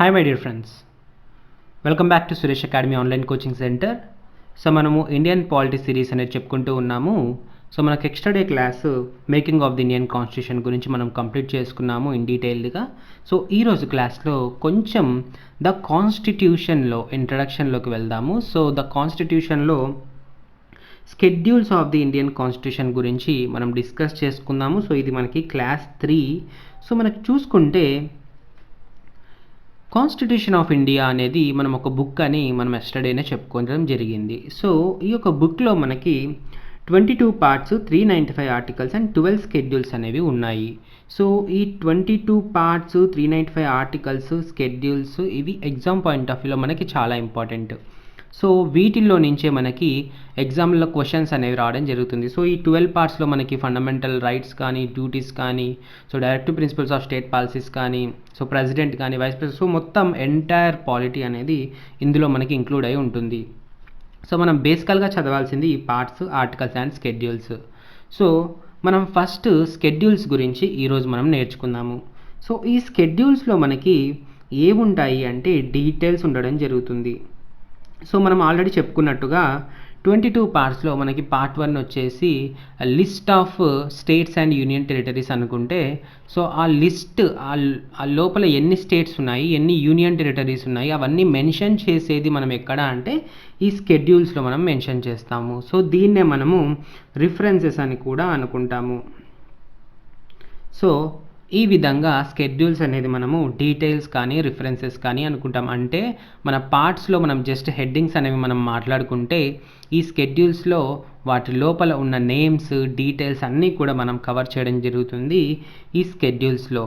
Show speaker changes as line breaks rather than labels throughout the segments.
Hi my dear friends, welcome back to Suresh Academy Online Coaching Center. So మనము Indian polity series అనేది చెప్పుకుంటూ ఉన్నాము. So మనకు extra day class making of the Indian constitution గురించి మనం complete చేసుకున్నాము in డీటెయిల్డ్గా. సో ఈరోజు క్లాస్లో కొంచెం ద కాన్స్టిట్యూషన్లో ఇంట్రడక్షన్లోకి వెళ్దాము. సో ద కాన్స్టిట్యూషన్లో schedules of the Indian constitution గురించి మనం డిస్కస్ చేసుకుందాము. సో ఇది మనకి క్లాస్ 3. సో మనకు చూసుకుంటే కాన్స్టిట్యూషన్ ఆఫ్ ఇండియా అనేది మనం ఒక బుక్ అని మనం ఎస్టర్డేనే చెప్పుకోవడం జరిగింది. సో ఈ యొక్క బుక్లో మనకి 22 పార్ట్స్, 395 ఆర్టికల్స్ అండ్ 12 స్కెడ్యూల్స్ అనేవి ఉన్నాయి. సో ఈ 22 పార్ట్స్, 395 ఆర్టికల్స్, స్కెడ్యూల్స్ ఇవి ఎగ్జామ్ పాయింట్ ఆఫ్ వ్యూలో మనకి చాలా ఇంపార్టెంట్. సో వీటిల్లో నుంచే మనకి ఎగ్జామ్లో క్వశ్చన్స్ అనేవి రావడం జరుగుతుంది. సో ఈ 12 పార్ట్స్లో మనకి ఫండమెంటల్ రైట్స్ కానీ, డ్యూటీస్ కానీ, so directive principles of state policies కానీ, సో ప్రెసిడెంట్ కానీ, వైస్ ప్రెసిడెంట్, సో మొత్తం ఎంటైర్ పాలిటీ అనేది ఇందులో మనకి ఇంక్లూడ్ అయి ఉంటుంది. సో మనం బేసికల్గా చదవాల్సింది ఈ parts, articles and schedules. So మనం ఫస్ట్ స్కెడ్యూల్స్ గురించి ఈరోజు మనం నేర్చుకుందాము. సో ఈ స్కెడ్యూల్స్లో మనకి ఏముంటాయి అంటే డీటెయిల్స్ ఉండడం జరుగుతుంది. సో మనం ఆల్రెడీ చెప్పుకున్నట్టుగా 22 పార్ట్స్లో మనకి పార్ట్ 1 వచ్చేసి list of states and union territories అనుకుంటే, సో ఆ లిస్ట్ ఆ లోపల ఎన్ని స్టేట్స్ ఉన్నాయి, ఎన్ని యూనియన్ టెరిటరీస్ ఉన్నాయి, అవన్నీ మెన్షన్ చేసేది మనం ఎక్కడ అంటే ఈ స్కెడ్యూల్స్లో మనం మెన్షన్ చేస్తాము. సో దీన్నే మనము రిఫరెన్సెస్ అని కూడా అనుకుంటాము. సో ఈ విధంగా స్కెడ్యూల్స్ అనేది మనము డీటెయిల్స్ కానీ, రిఫరెన్సెస్ కానీ అనుకుంటాం. అంటే మన పార్ట్స్లో మనం జస్ట్ హెడ్డింగ్స్ అనేవి మనం మాట్లాడుకుంటే, ఈ స్కెడ్యూల్స్లో వాటి లోపల ఉన్న నేమ్స్, డీటెయిల్స్ అన్నీ కూడా మనం కవర్ చేయడం జరుగుతుంది ఈ స్కెడ్యూల్స్లో.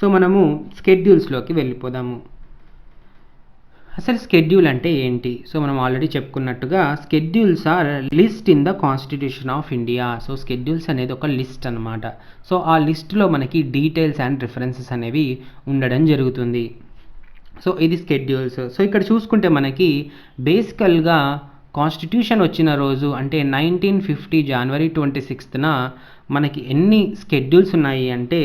సో మనము స్కెడ్యూల్స్లోకి వెళ్ళిపోదాము. అసలు స్కెడ్యూల్ అంటే ఏంటి? సో మనం ఆల్రెడీ చెప్పుకున్నట్టుగా schedules are list in the constitution of India. So schedules అనేది ఒక లిస్ట్ అనమాట. సో ఆ లిస్ట్లో మనకి డీటెయిల్స్ అండ్ రిఫరెన్సెస్ అనేవి ఉండడం జరుగుతుంది. సో ఇది స్కెడ్యూల్స్. సో ఇక్కడ చూసుకుంటే మనకి బేసికల్గా కాన్స్టిట్యూషన్ వచ్చిన రోజు అంటే 1950 జనవరి 26న మనకి ఎన్ని స్కెడ్యూల్స్ ఉన్నాయి అంటే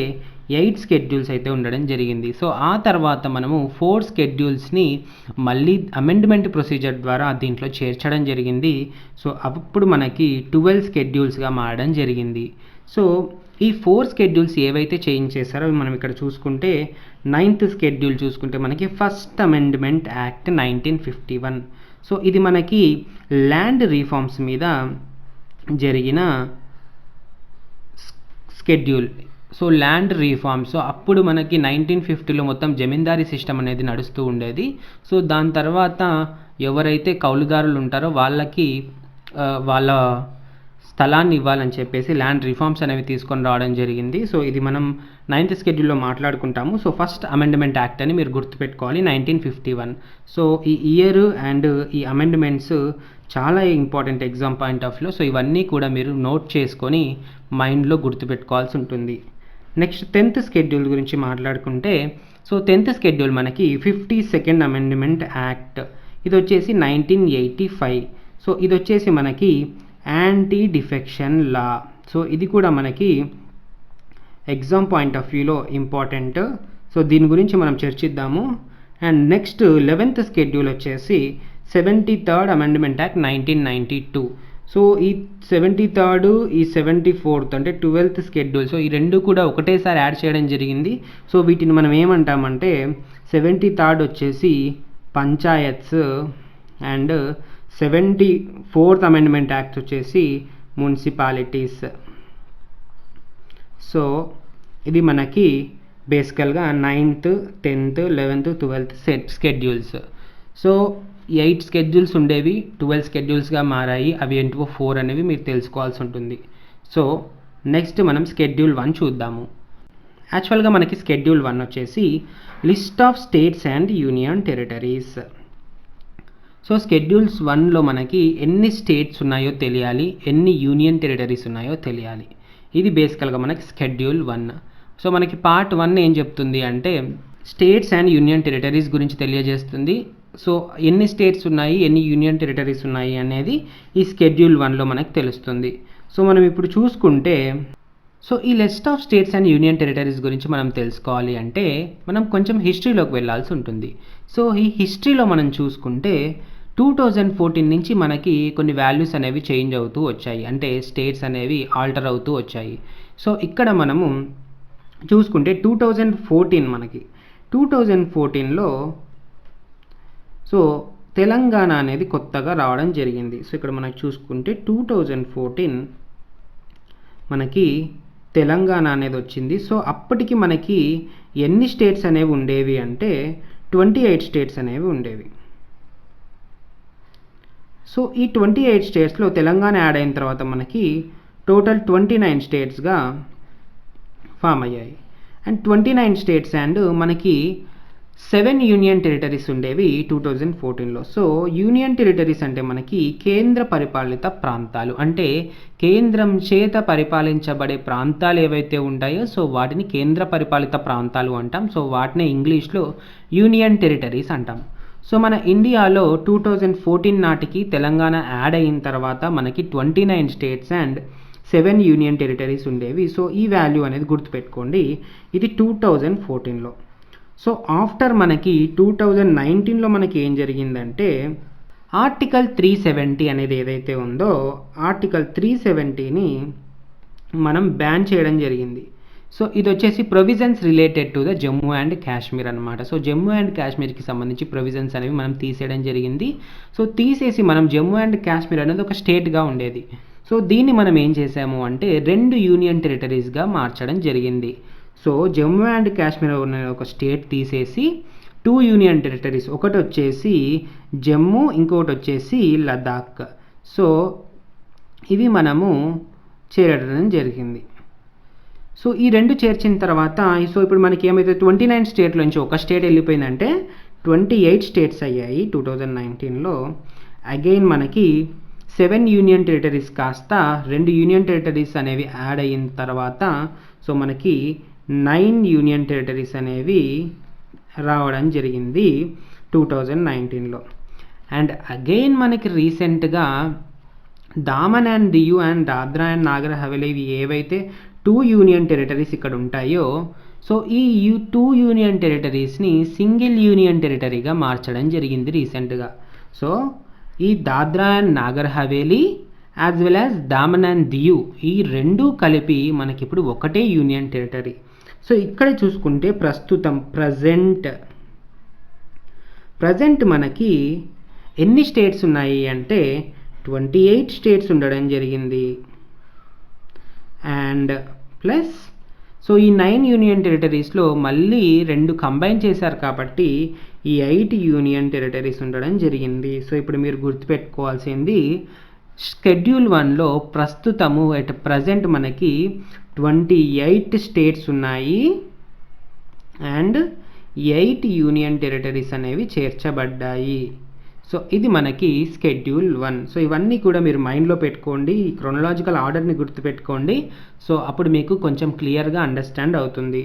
8 స్కెడ్యూల్స్ అయితే ఉండడం జరిగింది. సో ఆ తర్వాత మనము 4 స్కెడ్యూల్స్ని మళ్ళీ అమెండ్మెంట్ ప్రొసీజర్ ద్వారా దీంట్లో చేర్చడం జరిగింది. సో అప్పుడు మనకి 12 స్కెడ్యూల్స్గా మారడం జరిగింది. సో ఈ 4 స్కెడ్యూల్స్ ఏవైతే చేంజ్ చేశారో మనం ఇక్కడ చూసుకుంటే 9th స్కెడ్యూల్ చూసుకుంటే మనకి ఫస్ట్ అమెండ్మెంట్ యాక్ట్ 1951. సో ఇది మనకి ల్యాండ్ రీఫార్మ్స్ మీద జరిగిన schedule. So land reforms, so అప్పుడు మనకి 1950లో మొత్తం జమీందారీ సిస్టమ్ అనేది నడుస్తూ ఉండేది. సో దాని తర్వాత ఎవరైతే కౌలుదారులు ఉంటారో వాళ్ళకి వాళ్ళ స్థలాన్ని ఇవ్వాలని చెప్పేసి ల్యాండ్ రిఫార్మ్స్ అనేవి తీసుకొని రావడం జరిగింది. సో ఇది మనం 9th స్కెడ్యూల్లో మాట్లాడుకుంటాము. సో ఫస్ట్ అమెండ్మెంట్ యాక్ట్ అని మీరు గుర్తుపెట్టుకోవాలి 1951. సో ఈ ఇయర్ అండ్ ఈ అమెండ్మెంట్స్ చాలా ఇంపార్టెంట్ ఎగ్జామ్ పాయింట్ ఆఫ్ వ్యూలో. సో ఇవన్నీ కూడా మీరు నోట్ చేసుకొని మైండ్లో గుర్తుపెట్టుకోవాల్సి ఉంటుంది. నెక్స్ట్ 10th స్కెడ్యూల్ గురించి మాట్లాడుకుంటే, సో 10th స్కెడ్యూల్ మనకి 52nd అమెండ్మెంట్ యాక్ట్. ఇది వచ్చేసి 1985. సో ఇది వచ్చేసి మనకి యాంటీ డిఫెక్షన్ లా. సో ఇది కూడా మనకి ఎగ్జామ్ పాయింట్ ఆఫ్ వ్యూలో ఇంపార్టెంట్. సో దీని గురించి మనం చర్చిద్దాము. అండ్ నెక్స్ట్ 11th స్కెడ్యూల్ వచ్చేసి 73rd అమెండ్మెంట్ యాక్ట్ 1992. సో ఈ 73rd, ఈ 74th అంటే 12th స్కెడ్యూల్. సో ఈ రెండు కూడా ఒకటేసారి యాడ్ చేయడం జరిగింది. సో వీటిని మనం ఏమంటామంటే 73rd వచ్చేసి panchayats and 74th amendment act వచ్చేసి మున్సిపాలిటీస్. సో ఇది మనకి బేసికల్గా 9th, 10th, 11th, 12th schedules. So 8 schedules ఉండేవి 12 స్కెడ్యూల్స్గా మారాయి. అవి ఏంటో 4 అనేవి మీరు తెలుసుకోవాల్సి ఉంటుంది. సో నెక్స్ట్ మనం స్కెడ్యూల్ 1 చూద్దాము. యాక్చువల్గా మనకి స్కెడ్యూల్ 1 వచ్చేసి list of states and union territories. So schedules 1లో మనకి ఎన్ని స్టేట్స్ ఉన్నాయో తెలియాలి, ఎన్ని యూనియన్ టెరిటరీస్ ఉన్నాయో తెలియాలి. ఇది బేసికల్గా మనకి స్కెడ్యూల్ 1. సో మనకి పార్ట్ 1 ఏం చెప్తుంది అంటే స్టేట్స్ అండ్ యూనియన్ టెరిటరీస్ గురించి తెలియజేస్తుంది. సో ఎన్ని స్టేట్స్ ఉన్నాయి, ఎన్ని యూనియన్ టెరిటరీస్ ఉన్నాయి అనేది ఈ స్కెడ్యూల్ 1లో మనకు తెలుస్తుంది. సో మనం ఇప్పుడు చూసుకుంటే సో ఈ list of states and union territories గురించి మనం తెలుసుకోవాలి అంటే మనం కొంచెం హిస్టరీలోకి వెళ్ళాల్సి ఉంటుంది. సో ఈ హిస్టరీలో మనం చూసుకుంటే 2014 నుంచి మనకి కొన్ని వాల్యూస్ అనేవి చేంజ్ అవుతూ వచ్చాయి. అంటే స్టేట్స్ అనేవి ఆల్టర్ అవుతూ వచ్చాయి. సో ఇక్కడ మనము చూసుకుంటే 2014 మనకి 2014లో సో తెలంగాణ అనేది కొత్తగా రావడం జరిగింది. సో ఇక్కడ మనకి చూసుకుంటే 2014 మనకి తెలంగాణ అనేది వచ్చింది. సో అప్పటికి మనకి ఎన్ని స్టేట్స్ అనేవి ఉండేవి అంటే 28 స్టేట్స్ అనేవి ఉండేవి. సో ఈ 28 స్టేట్స్లో తెలంగాణ యాడ్ అయిన తర్వాత మనకి టోటల్ 29 స్టేట్స్గా ఫామ్ అయ్యాయి. అండ్ 29 స్టేట్స్ అండ్ మనకి 7 యూనియన్ టెరిటరీస్ ఉండేవి 2014లో. సో యూనియన్ టెరిటరీస్ అంటే మనకి కేంద్ర పరిపాలిత ప్రాంతాలు, అంటే కేంద్రం చేత పరిపాలించబడే ప్రాంతాలు ఏవైతే ఉంటాయో సో వాటిని కేంద్ర పరిపాలిత ప్రాంతాలు అంటాం. సో వాటిని ఇంగ్లీష్లో యూనియన్ టెరిటరీస్ అంటాం. సో మన ఇండియాలో 2014 నాటికి తెలంగాణ యాడ్ అయిన తర్వాత మనకి 29 స్టేట్స్ అండ్ 7 యూనియన్ టెరిటరీస్ ఉండేవి. సో ఈ వాల్యూ అనేది గుర్తుపెట్టుకోండి, ఇది 2014లో. సో ఆఫ్టర్ మనకి 2019లో మనకి ఏం జరిగిందంటే ఆర్టికల్ 370 అనేది ఏదైతే ఉందో ఆర్టికల్ 370ని మనం బ్యాన్ చేయడం జరిగింది. సో ఇది వచ్చేసి provisions related to the Jammu and Kashmir అనమాట. సో జమ్మూ అండ్ కాశ్మీర్కి సంబంధించి ప్రొవిజన్స్ అనేవి మనం తీసేయడం జరిగింది. సో తీసేసి మనం జమ్మూ అండ్ కాశ్మీర్ అనేది ఒక స్టేట్గా ఉండేది. సో దీన్ని మనం ఏం చేసాము అంటే 2 యూనియన్ టెరిటరీస్గా మార్చడం జరిగింది. సో జమ్మూ అండ్ కాశ్మీర్ అనే ఒక స్టేట్ తీసేసి 2 యూనియన్ టెరిటరీస్, ఒకటి వచ్చేసి జమ్మూ, ఇంకొకటి వచ్చేసి లదాఖ్. సో ఇవి మనము చేరడం జరిగింది. సో ఈ 2 చేర్చిన తర్వాత సో ఇప్పుడు మనకి ఏమైతే 29 స్టేట్ల నుంచి ఒక స్టేట్ వెళ్ళిపోయిందంటే 28 స్టేట్స్ అయ్యాయి 2019లో. అగైన్ మనకి 7 యూనియన్ టెరిటరీస్ కాస్త 2 యూనియన్ టెరిటరీస్ అనేవి యాడ్ అయిన తర్వాత సో మనకి 9 యూనియన్ టెరిటరీస్ అనేవి రావడం జరిగింది 2019లో. అండ్ అగైన్ మనకి రీసెంట్గా Daman and Diu and Dadra and Nagar Haveli ఇవి ఏవైతే 2 యూనియన్ టెరిటరీస్ ఇక్కడ ఉంటాయో సో ఈ 2 యూనియన్ టెరిటరీస్ని సింగిల్ యూనియన్ టెరిటరీగా మార్చడం జరిగింది రీసెంట్గా. సో ఈ Dadra and Nagar Haveli as well as Daman and Diu ఈ 2 కలిపి మనకి ఇప్పుడు ఒకటే యూనియన్ టెరిటరీ. సో ఇక్కడ చూసుకుంటే ప్రజెంట్ మనకి ఎన్ని స్టేట్స్ ఉన్నాయి అంటే 28 స్టేట్స్ ఉండడం జరిగింది. అండ్ ప్లస్ సో ఈ 9 యూనియన్ టెరిటరీస్లో మళ్ళీ 2 కంబైన్ చేశారు కాబట్టి ఈ 8 యూనియన్ టెరిటరీస్ ఉండడం జరిగింది. సో ఇప్పుడు మీరు గుర్తుపెట్టుకోవాల్సింది షెడ్యూల్ 1లో ప్రస్తుతము ఎట్ ప్రజెంట్ మనకి 28 స్టేట్స్ ఉన్నాయి అండ్ 8 యూనియన్ టెరిటరీస్ అనేవి చేర్చబడ్డాయి. సో ఇది మనకి షెడ్యూల్ 1. సో ఇవన్నీ కూడా మీరు మైండ్లో పెట్టుకోండి, క్రొనలాజికల్ ఆర్డర్ని గుర్తుపెట్టుకోండి. సో అప్పుడు మీకు కొంచెం క్లియర్గా అండర్స్టాండ్ అవుతుంది.